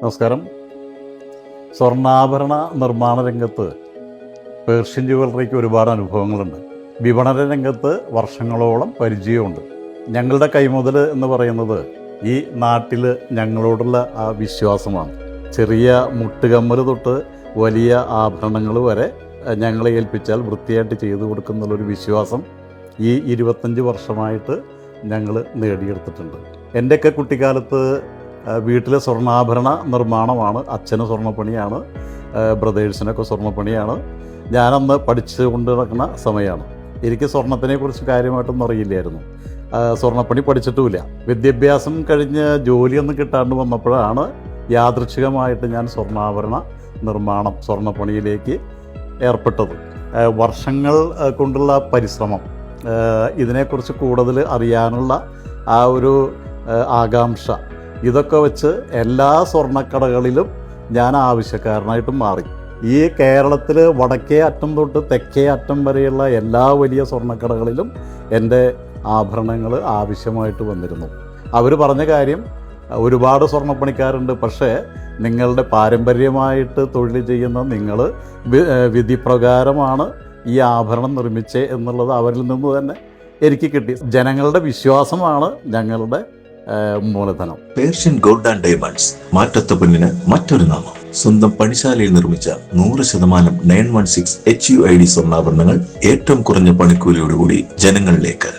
നമസ്കാരം. സ്വർണ്ണാഭരണ നിർമ്മാണ രംഗത്ത് പേർഷ്യൻ ജുവലറിക്ക് ഒരുപാട് അനുഭവങ്ങളുണ്ട്. വിപണന രംഗത്ത് വർഷങ്ങളോളം പരിചയമുണ്ട്. ഞങ്ങളുടെ കൈമുതൽ എന്ന് പറയുന്നത് ഈ നാട്ടിൽ ഞങ്ങളോടുള്ള ആ വിശ്വാസമാണ്. ചെറിയ മുട്ടുകമ്മൽ തൊട്ട് വലിയ ആഭരണങ്ങൾ വരെ ഞങ്ങളെ ഏൽപ്പിച്ചാൽ വൃത്തിയായിട്ട് ചെയ്തു കൊടുക്കുന്നുള്ളൊരു വിശ്വാസം ഈ 25 വർഷമായിട്ട് ഞങ്ങൾ നേടിയെടുത്തിട്ടുണ്ട്. എൻ്റെയൊക്കെ കുട്ടിക്കാലത്ത് വീട്ടിലെ സ്വർണ്ണാഭരണ നിർമ്മാണമാണ്. അച്ഛന് സ്വർണ്ണപ്പണിയാണ്, ബ്രദേഴ്സിനൊക്കെ സ്വർണ്ണപ്പണിയാണ്. ഞാനന്ന് പഠിച്ചു കൊണ്ട് നടക്കുന്ന സമയമാണ്. എനിക്ക് സ്വർണ്ണത്തിനെക്കുറിച്ച് കാര്യമായിട്ടൊന്നും അറിയില്ലായിരുന്നു. സ്വർണ്ണപ്പണി പഠിച്ചിട്ടുമില്ല. വിദ്യാഭ്യാസം കഴിഞ്ഞ് ജോലിയൊന്നും കിട്ടാണ്ട് വന്നപ്പോഴാണ് യാദൃച്ഛികമായിട്ട് ഞാൻ സ്വർണ്ണാഭരണ നിർമ്മാണം, സ്വർണ്ണപ്പണിയിലേക്ക് ഏർപ്പെട്ടത്. വർഷങ്ങൾ കൊണ്ടുള്ള പരിശ്രമം, ഇതിനെക്കുറിച്ച് കൂടുതൽ അറിയാനുള്ള ആ ഒരു ആകാംക്ഷ, ഇതൊക്കെ വെച്ച് എല്ലാ സ്വർണ്ണക്കടകളിലും ഞാൻ ആവശ്യക്കാരനായിട്ടും മാറി. ഈ കേരളത്തിൽ വടക്കേ അറ്റം തൊട്ട് തെക്കേ അറ്റം വരെയുള്ള എല്ലാ വലിയ സ്വർണ്ണക്കടകളിലും എൻ്റെ ആഭരണങ്ങൾ ആവശ്യമായിട്ട് വന്നിരുന്നു. അവർ പറഞ്ഞ കാര്യം, ഒരുപാട് സ്വർണ്ണപ്പണിക്കാരുണ്ട്, പക്ഷേ നിങ്ങളുടെ പാരമ്പര്യമായിട്ട് തൊഴിൽ ചെയ്യുന്ന നിങ്ങൾ വിധിപ്രകാരമാണ് ഈ ആഭരണം നിർമ്മിച്ചേ എന്നുള്ളത് അവരിൽ നിന്ന് തന്നെ എനിക്ക് കിട്ടി. ജനങ്ങളുടെ വിശ്വാസമാണ് ഞങ്ങളുടെ മൂലധനം. പേർഷ്യൻ ഗോൾഡ് ആൻഡ് ഡയമണ്ട്സ്, മാറ്റത്ത പൊന്നിന് മറ്റൊരു നാമം. സ്വന്തം പണിശാലയിൽ നിർമ്മിച്ച 100% 916 HUID സ്വർണ്ണാഭരണങ്ങൾ ഏറ്റവും കുറഞ്ഞ പണിക്കൂലിയോടുകൂടി ജനങ്ങളിലേക്ക്.